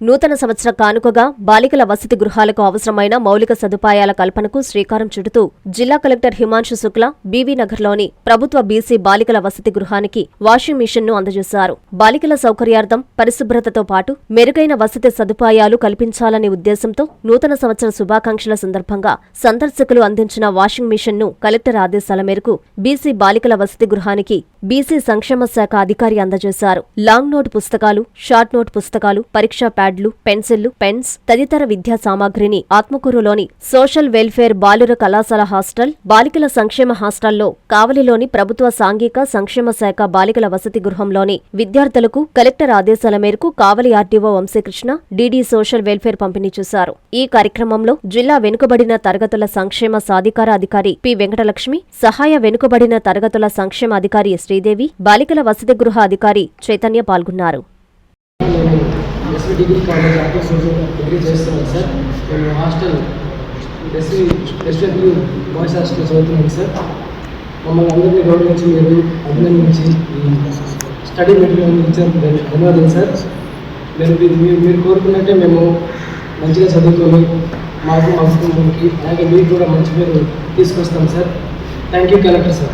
నూతన సంవత్సర కానుకగా బాలికల వసతి గృహాలకు అవసరమైన మౌలిక సదుపాయాల కల్పనకు శ్రీకారం చుడుతూ జిల్లా కలెక్టర్ హిమాంశు శుక్లా బీవీనగర్లోని ప్రభుత్వ బీసీ బాలికల వసతి గృహానికి వాషింగ్ మిషన్ను అందజేశారు. బాలికల సౌకర్యార్థం పరిశుభ్రతతో పాటు మెరుగైన వసతి సదుపాయాలు కల్పించాలనే ఉద్దేశంతో నూతన సంవత్సర శుభాకాంక్షల సందర్భంగా సందర్శకులు అందించిన వాషింగ్ మిషన్ను కలెక్టర్ ఆదేశాల మేరకు బీసీ బాలికల వసతి గృహానికి బీసీ సంక్షేమ శాఖ అధికారి అందజేశారు. లాంగ్ నోట్ పుస్తకాలు, షార్ట్ నోట్ పుస్తకాలు, పరీక్షా ప్యాడ్లు, పెన్సిళ్లు, పెన్స్ తదితర విద్యా సామాగ్రిని ఆత్మకూరులోని సోషల్ వెల్ఫేర్ బాలుర కళాశాల హాస్టల్, బాలికల సంక్షేమ హాస్టల్లో, కావలిలోని ప్రభుత్వ సాంఘిక సంక్షేమ శాఖ బాలికల వసతి గృహంలోని విద్యార్థులకు కలెక్టర్ ఆదేశాల మేరకు Kavali RDO Vamsikrishna, DD social welfare పంపిణీ చేశారు. ఈ కార్యక్రమంలో జిల్లా వెనుకబడిన తరగతుల సంక్షేమ సాధికార అధికారి పి వెంకటలక్ష్మి, సహాయ వెనుకబడిన తరగతుల సంక్షేమ అధికారి శ్రీదేవి, బాలికల వసతి గృహ అధికారి చైతన్య పాల్గొన్నారు. మమ్మల్ని అందరినీ గౌరవించి మీరు అభినందించి స్టడీ మెటీరియల్ ఇచ్చారు, ధన్యవాదాలు సార్. మీరు కోరుకున్నట్టే మేము మంచిగా చదువుకొని మాకు మా కుటుంబానికి అలాగే మీకు కూడా మంచి పేరు తీసుకొస్తాం sir. Thank you collector sir.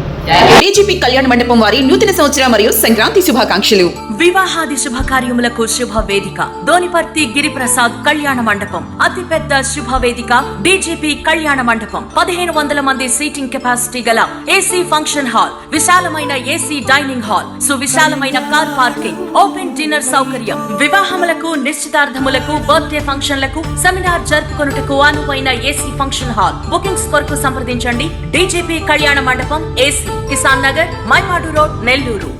DGP కళ్యాణ మండపం వారి నూతన సంవత్సర మరియు సంక్రాంతి శుభాకాంక్షలు. వివాహాది శుభకార్యములకు శుభవేదిక దోనిపర్తి గిరిప్రసాద్ కళ్యాణ మండపం. అతిపెద్ద శుభవేదిక డీజీపీ కళ్యాణ మండపం. 1500 మంది సీటింగ్ కెపాసిటీ గల ఏసీ ఫంక్షన్ హాల్, విశాలమైన ఏసీ డైనింగ్ హాల్, సువిశాలమైన కార్ పార్కింగ్, ఓపెన్ డిన్నర్ సౌకర్యం. వివాహములకు, నిశ్చితార్థములకు, బర్త్డే ఫంక్షన్లకు, సెమినార్ జరుపుకొనుటకు అనువైన ఏసీ ఫంక్షన్ హాల్. బుకింగ్స్ కొరకు సంప్రదించండి. డీజీపీ కళ్యాణ మండపం, ఏసీ, కిసాన్ నగర్, మైపాడు రోడ్, నెల్లూరు.